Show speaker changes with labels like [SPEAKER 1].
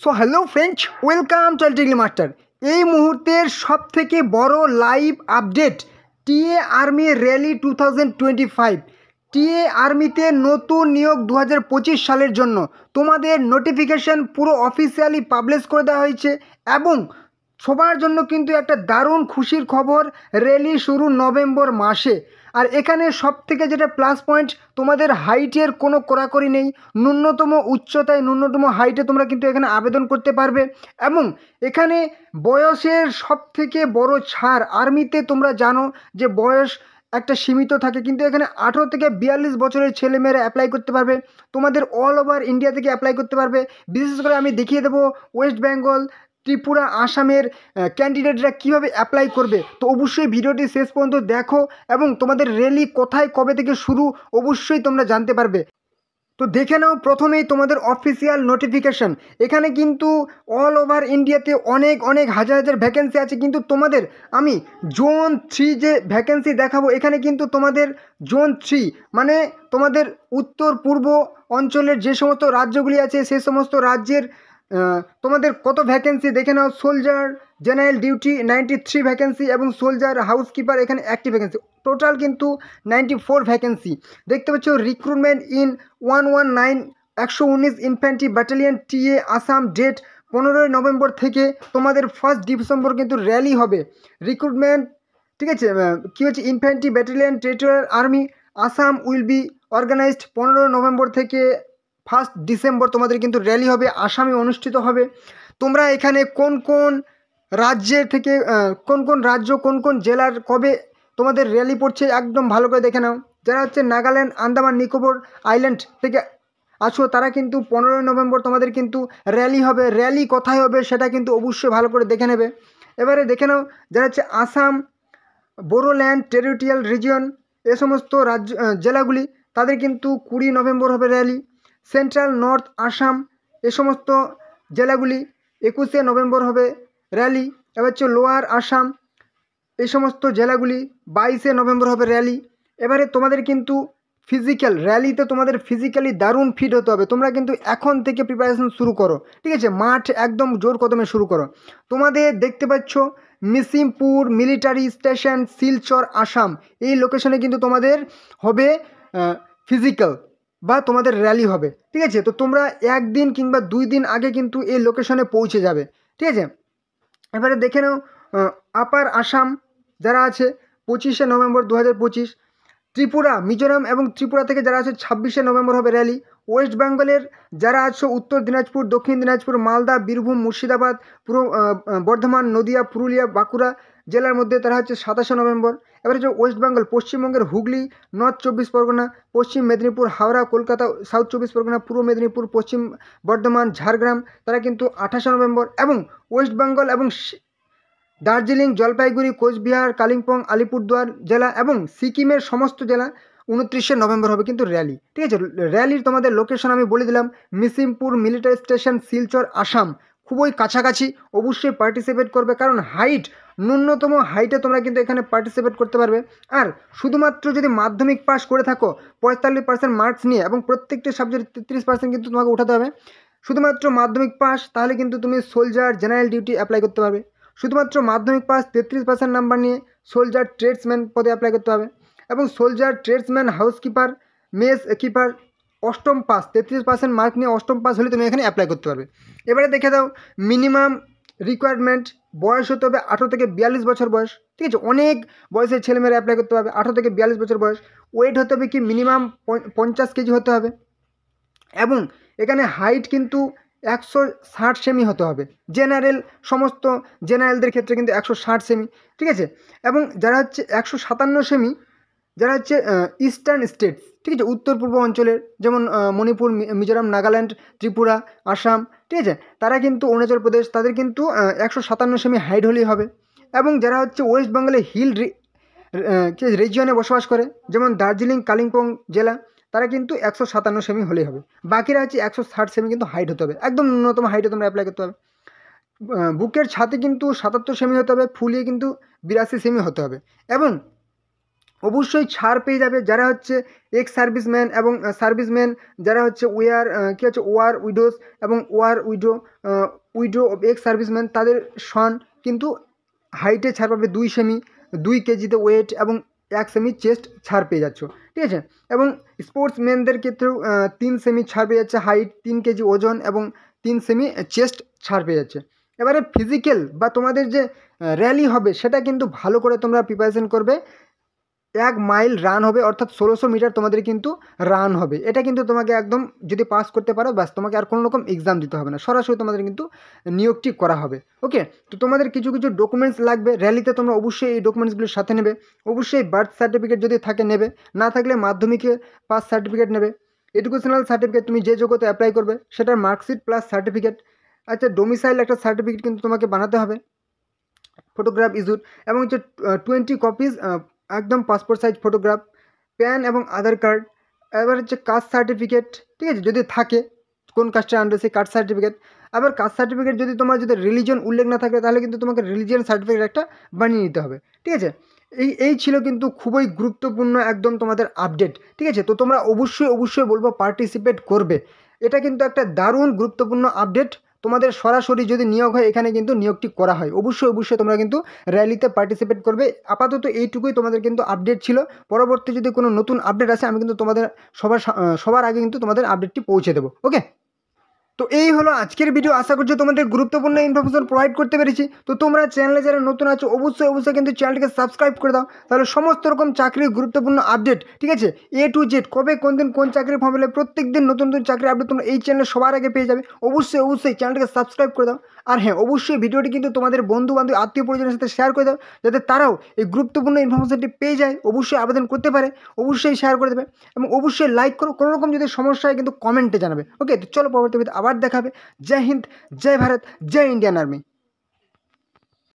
[SPEAKER 1] So hello friends, welcome to Techly Master. এই মুহূর্তের সবথেকে বড় live update TA army rally 2025। টিএ আর্মিতে নতুন নিয়োগ 2025 সালের জন্য তোমাদের নোটিফিকেশান পুরো অফিসিয়ালি পাবলিশ করে দেওয়া হয়েছে এবং সবার জন্য কিন্তু একটা দারুণ খুশির খবর, র্যালি শুরু নভেম্বর মাসে। আর এখানে সব থেকে যেটা প্লাস পয়েন্ট, তোমাদের হাইটের কোনো কড়াকড়ি নেই। ন্যূনতম উচ্চতায় ন্যূনতম হাইটে তোমরা কিন্তু এখানে আবেদন করতে পারবে এবং এখানে বয়সের সব থেকে বড় ছাড়। আর্মিতে তোমরা জানো যে বয়স একটা সীমিত থাকে, কিন্তু এখানে 18 থেকে 42 বছরের ছেলেমেয়েরা অ্যাপ্লাই করতে পারবে। তোমাদের অল ওভার ইন্ডিয়া থেকে অ্যাপ্লাই করতে পারবে। বিশেষ করে আমি দেখিয়ে দেবো ওয়েস্ট বেঙ্গল, ত্রিপুরা, আসামের ক্যান্ডিডেটরা কীভাবে অ্যাপ্লাই করবে। তো অবশ্যই ভিডিওটি শেষ পর্যন্ত দেখো এবং তোমাদের র্যালি কোথায় কবে থেকে শুরু অবশ্যই তোমরা জানতে পারবে। তো দেখে নাও প্রথমেই তোমাদের অফিসিয়াল নোটিফিকেশান। এখানে কিন্তু অল ওভার ইন্ডিয়াতে অনেক অনেক হাজার হাজার ভ্যাকেন্সি আছে, কিন্তু তোমাদের আমি জোন 3 যে ভ্যাকেন্সি দেখাবো, এখানে কিন্তু তোমাদের জোন 3 মানে তোমাদের উত্তর পূর্ব অঞ্চলের যে সমস্ত রাজ্যগুলি আছে সেই সমস্ত রাজ্যের তোমাদের কত ভ্যাকেন্সি দেখে নাও। সোলজার জেনারেল ডিউটি 93 ভ্যাকেন্সি এবং সোলজার হাউসকিপার এখানে 1টি ভ্যাকেন্সি, টোটাল কিন্তু 94 ভ্যাকেন্সি দেখতে পাচ্ছ। Recruitment in 119 119 infantry battalion TA Assam, date 15 November থেকে তোমাদের 1 ডিসেম্বর কিন্তু র্যালি হবে। রিক্রুটমেন্ট ঠিক আছে, কী হচ্ছে, infantry battalion territorial army Assam will be organised 15 November থেকে 1 ডিসেম্বর তোমাদের কিন্তু র্যালি হবে, আসামে অনুষ্ঠিত হবে। তোমরা এখানে কোন কোন রাজ্যের থেকে কোন কোন রাজ্য কোন কোন জেলার কবে তোমাদের র্যালি পড়ছে একদম ভালো করে দেখে নাও। যারা হচ্ছে নাগাল্যান্ড, আন্দামান নিকোবর আইল্যান্ড থেকে আছো তারা কিন্তু 15 নভেম্বর তোমাদের কিন্তু র্যালি হবে। র্যালি কোথায় হবে সেটা কিন্তু অবশ্যই ভালো করে দেখে নেবে। এবারে দেখে নাও যারা হচ্ছে আসাম, বোরোল্যান্ড টেরিটোরিয়াল রিজিয়ন এ সমস্ত রাজ্য জেলাগুলি, তাদের কিন্তু 20 নভেম্বর হবে র্যালি। সেন্ট্রাল নর্থ আসাম এ সমস্ত জেলাগুলি 21 নভেম্বর হবে র্যালি। এবার হচ্ছে লোয়ার আসাম এই সমস্ত জেলাগুলি 22 নভেম্বর হবে র্যালি। এবারে তোমাদের কিন্তু ফিজিক্যাল র্যালিতে তোমাদের ফিজিক্যালি দারুণ ফিট হতে হবে। তোমরা কিন্তু এখন থেকে প্রিপারেশন শুরু করো, ঠিক আছে, মাঠ একদম জোর কদমে শুরু করো। তোমাদের দেখতে পাচ্ছ মিসিমপুর মিলিটারি স্টেশন, শিলচর, আসাম, এই লোকেশনে কিন্তু তোমাদের হবে ফিজিক্যাল বা তোমাদের র্যালি হবে, ঠিক আছে। তো তোমরা 1 দিন কিংবা 2 দিন আগে কিন্তু এই লোকেশনে পৌঁছে যাবে, ঠিক আছে। এবারে দেখে নাও আপার আসাম যারা আছে 25 নভেম্বর 2025। ত্রিপুরা, মিজোরাম এবং ত্রিপুরা থেকে যারা আছে 26 নভেম্বর হবে র্যালি। ওয়েস্ট বেঙ্গলের যারা আছো উত্তর দিনাজপুর, দক্ষিণ দিনাজপুর, মালদা, বীরভূম, মুর্শিদাবাদ, পূর্ব বর্ধমান, নদিয়া, পুরুলিয়া, বাঁকুড়া জেলার মধ্যে তারা হচ্ছে 27 নভেম্বর। এবারে হচ্ছে ওয়েস্ট বেঙ্গল, পশ্চিমবঙ্গের হুগলি, নর্থ 24 পরগনা, পশ্চিম মেদিনীপুর, হাওড়া, কলকাতা, সাউথ 24 পরগনা, পূর্ব মেদিনীপুর, পশ্চিম বর্ধমান, ঝাড়গ্রাম, তারা কিন্তু 28 নভেম্বর। এবং ওয়েস্ট বেঙ্গল এবং দার্জিলিং, জলপাইগুড়ি, কোচবিহার, কালিম্পং, আলিপুরদুয়ার জেলা এবং সিকিমের সমস্ত জেলা 29 নভেম্বর হবে কিন্তু র্যালি, ঠিক আছে। র্যালির তোমাদের লোকেশন আমি বলে দিলাম, মিসিমপুর মিলিটারি স্টেশন, শিলচর, আসাম, খুবই কাছাকাছি। অবশ্যই পার্টিসিপেট করবে, কারণ হাইট ন্যূনতম হাইটে তোমরা কিন্তু এখানে পার্টিসিপেট করতে পারবে। আর শুধুমাত্র যদি মাধ্যমিক পাস করে থাকো 45% মার্কস নিয়ে এবং প্রত্যেকটি সাবজেক্ট 33% কিন্তু তোমাকে উঠাতে হবে। শুধুমাত্র মাধ্যমিক পাস, তাহলে কিন্তু তুমি সোলজার জেনারেল ডিউটি অ্যাপ্লাই করতে পারবে। শুধুমাত্র মাধ্যমিক পাস 33% নাম্বার নিয়ে সোলজার ট্রেডসম্যান পদে অ্যাপ্লাই করতে হবে এবং soldier tradesman housekeeper mess keeper 8ম পাস 33% মার্ক নিয়ে 8ম পাস হলে তুমি এখানে অ্যাপ্লাই করতে পারবে। এবারে দেখে দাও মিনিমাম রিকোয়ারমেন্ট, বয়স হতে হবে 18 থেকে 42 বছর বয়স, ঠিক আছে। অনেক বয়সের ছেলেমেয়েরা অ্যাপ্লাই করতে পারবে। 18 থেকে 42 বছর বয়স। ওয়েট হতে হবে কি মিনিমাম 50 কেজি হতে হবে এবং এখানে হাইট কিন্তু 160 সেমি হতে হবে। জেনারেল সমস্ত জেনারেলদের ক্ষেত্রে কিন্তু 160 সেমি, ঠিক আছে। এবং যারা হচ্ছে 157 সেমি, যারা হচ্ছে ইস্টার্ন স্টেটস, ঠিক আছে, উত্তর পূর্ব অঞ্চলের, যেমন মণিপুর, মিজোরাম, নাগাল্যান্ড, ত্রিপুরা, আসাম, ঠিক আছে, তারা কিন্তু অরুণাচল প্রদেশ, তাদের কিন্তু 157 সেমি হাইট হলেই হবে। এবং যারা হচ্ছে ওয়েস্ট বেঙ্গলে হিল রিজিয়নে বসবাস করে, যেমন দার্জিলিং, কালিম্পং জেলা, তারা কিন্তু 157 সেমি হলেই হবে। বাকিরা হচ্ছে 160 সেমি কিন্তু হাইট হতে হবে, একদম ন্যূনতম হাইটে তোমরা অ্যাপ্লাই করতে হবে। বুকের ছাতি কিন্তু 77 সেমি হতে হবে, ফুলিয়ে কিন্তু 82 সেমি হতে হবে। এবং অবশ্যই ছাড় পেয়ে যাবে যারা হচ্ছে এক্স সার্ভিসম্যান এবং সার্ভিসম্যান, যারা হচ্ছে ওয়ার উইডোজ এবং উইডো অফ এক্স সার্ভিসম্যান, তাদের সন কিন্তু হাইটে ছাড় পাবে 2 সেমি, 2 কেজিতে ওয়েট এবং 1 সেমি চেস্ট ছাড় পেয়ে যাচ্ছ, ঠিক আছে। এবং স্পোর্টসম্যানদের ক্ষেত্রেও 3 সেমি ছাড় পেয়ে যাচ্ছে, হাইট 3 কেজি ওজন এবং 3 সেমি চেস্ট ছাড় পেয়ে যাচ্ছে। এবারে ফিজিক্যাল বা তোমাদের যে র্যালি হবে সেটা কিন্তু ভালো করে তোমরা প্রিপারেশন করবে। 1 মাইল রান হবে, অর্থাৎ 1600 মিটার তোমাদের কিন্তু রান হবে। এটা কিন্তু তোমাকে একদম যদি পাস করতে পারো ব্যাস, তোমাকে আর কোনো রকম এক্সাম দিতে হবে না, সরাসরি তোমাদের কিন্তু নিয়োগটি করা হবে। ওকে, তো তোমাদের কিছু কিছু ডকুমেন্টস লাগবে র্যালিতে, তোমরা অবশ্যই এই ডকুমেন্টসগুলোর সাথে নেবে। অবশ্যই বার্থ সার্টিফিকেট যদি থাকে নেবে, না থাকলে মাধ্যমিকের পাস সার্টিফিকেট নেবে। এডুকেশনাল সার্টিফিকেট, তুমি যে যোগ্যতা অ্যাপ্লাই করবে সেটার মার্কশিট প্লাস সার্টিফিকেট। আচ্ছা, ডোমিসাইল একটা সার্টিফিকেট কিন্তু তোমাকে বানাতে হবে, ফটোগ্রাফ ইস্যুড, এবং হচ্ছে 20 কপিজ একদম পাসপোর্ট সাইজ ফটোগ্রাফ, প্যান এবং আধার কার্ড। এবার হচ্ছে কাস্ট সার্টিফিকেট, ঠিক আছে, যদি থাকে কোন কাস্টের আন্ডারে সেই কাস্ট সার্টিফিকেট। আবার কাস্ট সার্টিফিকেট যদি তোমার যদি রিলিজন উল্লেখ না থাকে তাহলে কিন্তু তোমাকে রিলিজিয়ান সার্টিফিকেট একটা বানিয়ে নিতে হবে, ঠিক আছে। এই ছিল কিন্তু খুবই গুরুত্বপূর্ণ একদম তোমাদের আপডেট, ঠিক আছে। তো তোমরা অবশ্যই বলবো পার্টিসিপেট করবে, এটা কিন্তু একটা দারুণ গুরুত্বপূর্ণ আপডেট। তোমাদের সরাসরি যদি নিয়োগ হয় এখানে কিন্তু নিয়োগটি করা হয়, অবশ্যই তোমরা কিন্তু র্যালিতে পার্টিসিপেট করবে। আপাতত এইটুকুই তোমাদের কিন্তু আপডেট ছিল। পরবর্তী যদি কোনো নতুন আপডেট আসে আমি কিন্তু তোমাদের সবার আগে কিন্তু তোমাদের আপডেটটি পৌঁছে দেবো। ওকে, তো এই হলো আজকের ভিডিও। আশা করছি তোমাদের গুরুত্বপূর্ণ ইনফরমেশন প্রোভাইড করতে পেরেছি। তো তোমরা চ্যানেলে যারা নতুন আছো অবশ্যই কিন্তু চ্যানেলটিকে সাবস্ক্রাইব করে দাও, তাহলে সমস্ত রকম চাকরির গুরুত্বপূর্ণ আপডেট, ঠিক আছে, A to Z, কবে কোন দিন কোন চাকরির ফর্ম হলে প্রত্যেক দিন নতুন চাকরির আপডেট তোমরা এই চ্যানেলে সবার আগে পেয়ে যাবে। অবশ্যই চ্যানেলটিকে সাবস্ক্রাইব করে দাও। আর হ্যাঁ, অবশ্যই ভিডিওটি কিন্তু তোমাদের বন্ধু বান্ধব আত্মীয় পরিজনের সাথে শেয়ার করে দাও, যাতে তারাও এই গুরুত্বপূর্ণ ইনফরমেশনটি পেয়ে যায়, অবশ্যই আবেদন করতে পারে। অবশ্যই শেয়ার করে দেবে এবং অবশ্যই লাইক করো। কোনো রকম যদি সমস্যা হয় কিন্তু কমেন্টে জানাবে। ওকে, তো চলো পরবর্তী ভিডিও আবার দেখাবে। জয় হিন্দ, জয় ভারত, জয় ইন্ডিয়ান আর্মি।